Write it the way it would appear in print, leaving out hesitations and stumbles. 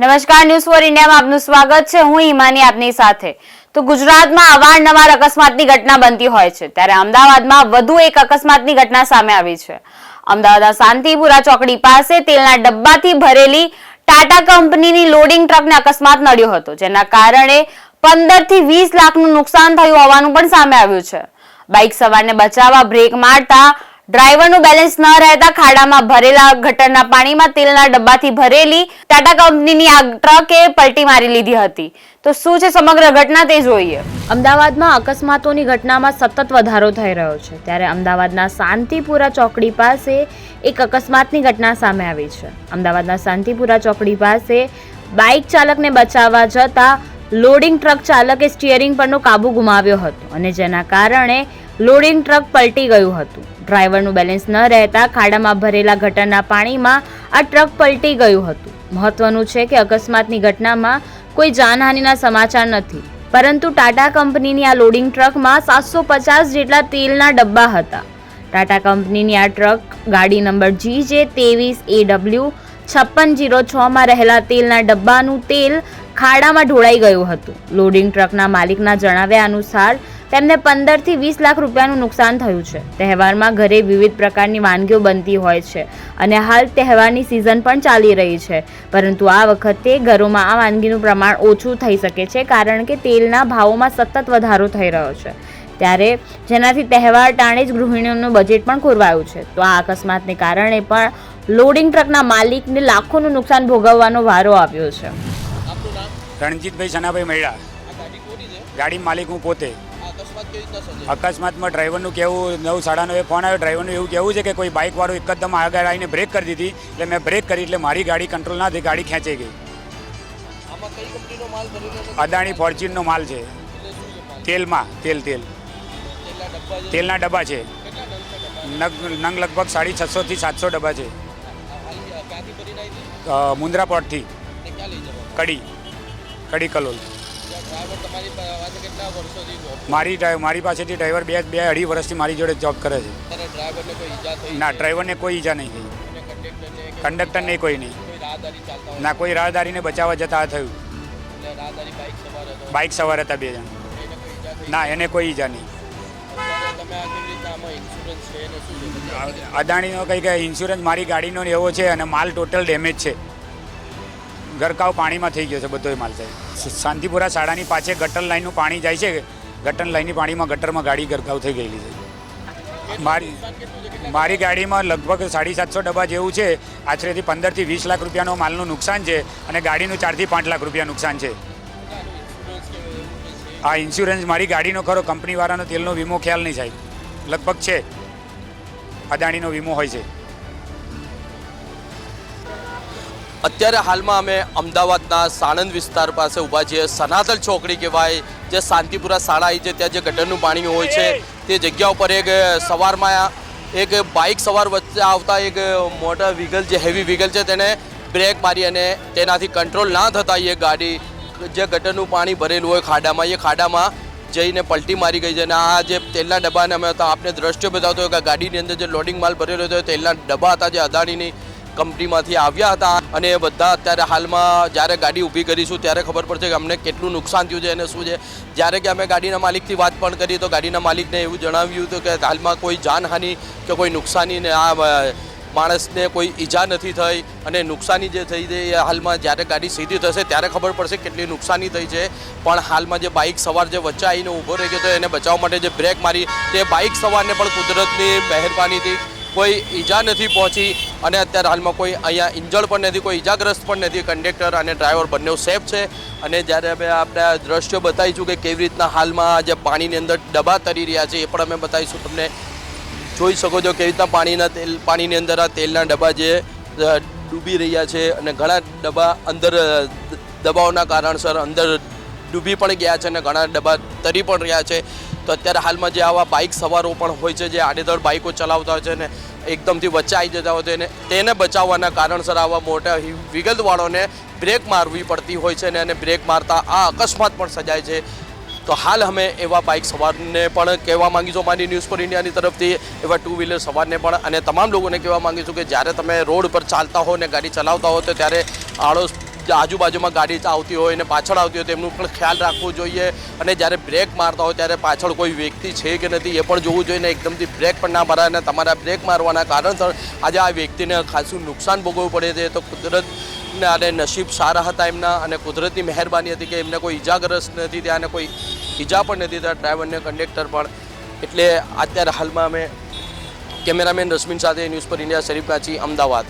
નમસ્કાર, news for ઇન્ડિયામાં આપનું સ્વાગત છે। હું હિમાની આપની સાથે। તો ગુજરાતમાં અવારનવાર અકસ્માતની ઘટના બનતી હોય છે, ત્યારે અમદાવાદમાં વધુ એક અકસ્માતની ઘટના સામે આવી છે। અમદાવાદના શાંતિપુરા ચોકડી પાસે તેલના ડબ્બાથી ભરેલી ટાટા કંપનીની લોડિંગ ટ્રકને અકસ્માત નડ્યો હતો, જેના કારણે 15 થી 20 લાખનું નુકસાન થયું હોવાનું પણ સામે આવ્યું છે। બાઇક સવારને બચાવવા બ્રેક મારતા ડ્રાઈવરનું બેલેન્સ ન રહેતા ખાડામાં ભરેલા ગટરના પાણીમાં તેલના ડબ્બાથી ભરેલી ટાટા કંપનીની આ ટ્રકે પલટી મારી લીધી હતી। તો શું છે સમગ્ર ઘટના તે જોઈએ। અમદાવાદમાં અકસ્માતોની ઘટનામાં સતત વધારો થઈ રહ્યો છે, ત્યારે અમદાવાદના શાંતિપુરા ચોકડી પાસે એક અકસ્માતની ઘટના સામે આવી છે। અમદાવાદના શાંતિપુરા ચોકડી પાસે બાઇક ચાલકને બચાવવા જતા લોડિંગ ટ્રક ચાલકે સ્ટીયરિંગ પરનો કાબુ ગુમાવ્યો હતો, અને જેના કારણે લોડિંગ ટ્રક પલટી ગયું હતું। ડ્રાઈવરનું બેલેન્સ ન રહેતા ખાડામાં ભરેલા ગટરના પાણીમાં આ ટ્રક પલટી ગયું હતું। મહત્વનું છે કે અકસ્માતની ઘટનામાં કોઈ જાનહાનિના સમાચાર નથી, પરંતુ ટાટા કંપનીની આ લોડિંગ ટ્રકમાં 750 જેટલા તેલના ડબ્બા હતા। ટાટા કંપનીની આ ટ્રક ગાડી નંબર GJ 23AW 5606 માં રહેલા તેલના ડબ્બાનું તેલ ખાડામાં ઢોળાઈ ગયું હતું। લોડિંગ ટ્રકના માલિકના જણાવ્યા અનુસાર તેમને 15 થી 20 લાખ રૂપિયાનું નુકસાન થયું છે। તહેવારમાં ઘરે વિવિધ પ્રકારની વાનગીઓ બનતી હોય છે, અને હાલ તહેવારની સિઝન પણ ચાલી રહી છે, પરંતુ આ વખતે ઘરોમાં આ વાનગીનું પ્રમાણ ઓછું થઈ શકે છે, કારણ કે તેલના ભાવોમાં સતત વધારો થઈ રહ્યો છે, ત્યારે જેનાથી તહેવાર ટાણે જ ગૃહિણીઓનું બજેટ પણ ખોરવાયું છે। તો આ અકસ્માતને કારણે પણ લોડિંગ ટ્રકના માલિકને લાખોનું નુકસાન ભોગવવાનો વારો આવ્યો છે। રણજીતભાઈ સનાભાઈ મૈડા, ગાડી માલિક હું પોતે। અકસ્માતમાં ડ્રાઈવરનું કહેવું 9:30 ફોન આવ્યો। ડ્રાઈવરનું એવું કહેવું છે કે કોઈ બાઇકવાળો એકદમ આગળ આવીને બ્રેક કરી દીધી, એટલે મેં બ્રેક કરી એટલે મારી ગાડી કંટ્રોલ ના થઈ, ગાડી ખેંચાઈ ગઈ। અદાણી ફોર્ચ્યુનનો માલ છે, તેલમાં તેલના ડબ્બા છે, નંગ લગભગ 650 થી 700 ડબ્બા છે। મુન્દ્રા પોર્ટથી કડી કલોલ। મારી પાસેથી ડ્રાઈવર બે અઢી વર્ષથી મારી જોડે જોબ કરે છે। ના, ડ્રાઈવરને કોઈ ઈજા નહીં થઈ, કંડક્ટરને કોઈ નહીં, ના કોઈ રાહદારીને બચાવવા જતા આ થયું। બાઇક સવાર હતા 2 જણ, ના એને કોઈ ઈજા નહીં। અદાણીનો કંઈક ઇન્સ્યોરન્સ મારી ગાડીનો એવો છે, અને માલ ટોટલ ડેમેજ છે, ગરકાવ પાણીમાં થઈ ગયો છે બધો માલ સાહેબ। શાંતિપુરા શાળાની પાછળ ગટર લાઈનનું પાણી જાય છે, ગટર લાઈનની પાણીમાં ગટરમાં ગાડી ગરકાવ થઈ ગયેલી છે। મારી ગાડીમાં લગભગ 750 ડબ્બા જેવું છે। આશરેથી 15 થી 20 લાખ રૂપિયાનો માલનું નુકસાન છે, અને ગાડીનું 4 થી 5 લાખ રૂપિયા નુકસાન છે। આ ઇન્સ્યોરન્સ મારી ગાડીનો ખરો, કંપનીવાળાનો તેલનો વીમો ખ્યાલ નહીં સાહેબ, લગભગ છે, અદાણીનો વીમો હોય છે। અત્યારે હાલમાં અમે અમદાવાદના સાણંદ વિસ્તાર પાસે ઊભા છીએ। સનાતન ચોકડી કહેવાય, જે શાંતિપુરા શાળા આવી છે, ત્યાં જે ગટરનું પાણી હોય છે તે જગ્યા ઉપર એક સવારમાં એક બાઇક સવાર વચ્ચે આવતા એક મોટા વ્હીકલ, જે હેવી વ્હીકલ છે, તેને બ્રેક મારી અને તેનાથી કંટ્રોલ ના થતાં એ ગાડી જે ગટરનું પાણી ભરેલું હોય ખાડામાં, એ ખાડામાં જઈને પલટી મારી ગઈ છે। અને આ જે તેલના ડબ્બાને અમે આપને દ્રશ્ય બતાવતો હોય કે ગાડીની અંદર જે લોડિંગ માલ ભરેલો હતો, તેલના ડબ્બા હતા જે અદાણીની કંપનીમાંથી આવ્યા હતા, અને એ બધા અત્યારે હાલમાં જ્યારે ગાડી ઊભી કરીશું ત્યારે ખબર પડશે કે અમને કેટલું નુકસાન થયું છે અને શું છે। જ્યારે કે અમે ગાડીના માલિકથી વાત પણ કરી, તો ગાડીના માલિકને એવું જણાવ્યું હતું કે હાલમાં કોઈ જાનહાનિ કે કોઈ નુકસાની ને આ માણસને કોઈ ઈજા નથી થઈ, અને નુકસાની જે થઈ છે એ હાલમાં જ્યારે ગાડી સીધી થશે ત્યારે ખબર પડશે કેટલી નુકસાની થઈ છે। પણ હાલમાં જે બાઇક સવાર જે વચ્ચે આવીને ઊભો રહી ગયો હતો, એને બચાવવા માટે જે બ્રેક મારી, તે બાઇક સવારને પણ કુદરતની મહેરબાનીથી કોઈ ઈજા નથી પહોંચી, અને અત્યારે હાલમાં કોઈ અહીંયા ઇન્જર્ડ પણ નથી, કોઈ ઈજાગ્રસ્ત પણ નથી। કંડક્ટર અને ડ્રાઈવર બંને સેફ છે। અને જ્યારે અમે આપણે આ દ્રશ્યો બતાવીશું કે કેવી રીતના હાલમાં જે પાણીની અંદર ડબ્બા તરી રહ્યા છે, એ પણ અમે બતાવીશું તમને। જોઈ શકો છો કેવી રીતના પાણીની અંદર આ તેલના ડબ્બા જે ડૂબી રહ્યા છે, અને ઘણા ડબ્બા અંદર દબાવના કારણસર અંદર ડૂબી પણ ગયા છે, અને ઘણા ડબ્બા તરી પણ રહ્યા છે। તો અત્યારે હાલમાં જે આવા બાઇક સવારો પણ હોય છે, જે આડેધડ બાઇકો ચલાવતા હોય છે ને એકદમથી વચ્ચે આવી જતા હોય છે, તેને બચાવવાના કારણસર આવા મોટા વિગતવાળોને બ્રેક મારવી પડતી હોય છે, અને બ્રેક મારતા આ અકસ્માત પણ સર્જાય છે। તો હાલ અમે એવા બાઇક સવારને પણ કહેવા માંગીશું, અમારી ન્યૂઝ ફોર ઇન્ડિયાની તરફથી એવા 2 વ્હીલર સવારને પણ, અને તમામ લોકોને કહેવા માંગીશું કે જ્યારે તમે રોડ પર ચાલતા હો ને ગાડી ચલાવતા હો, તો ત્યારે આળસ આજુબાજુમાં ગાડી આવતી હોય અને પાછળ આવતી હોય તેમનું પણ ખ્યાલ રાખવો જોઈએ અને જ્યારે બ્રેક મારતા હોય ત્યારે પાછળ કોઈ વ્યક્તિ છે કે નથી એ પણ જોવું જોઈએ ને એકદમથી બ્રેક પણ ના મારા અને તમારા બ્રેક મારવાના કારણસર આજે આ વ્યક્તિને ખાસું નુકસાન ભોગવવું પડે છે. તો કુદરતને અને નસીબ સારા હતા એમના અને કુદરતની મહેરબાની હતી કે એમને કોઈ ઈજાગ્રસ્ત નથી થયા અને કોઈ ઈજા પણ નથી થયા ડ્રાઈવરને કંડક્ટર પણ. એટલે અત્યારે હાલમાં અમે કેમેરામેન રશ્મિન સાથે ન્યૂઝ પર ઇન્ડિયા શરીફ કાંચી અમદાવાદ.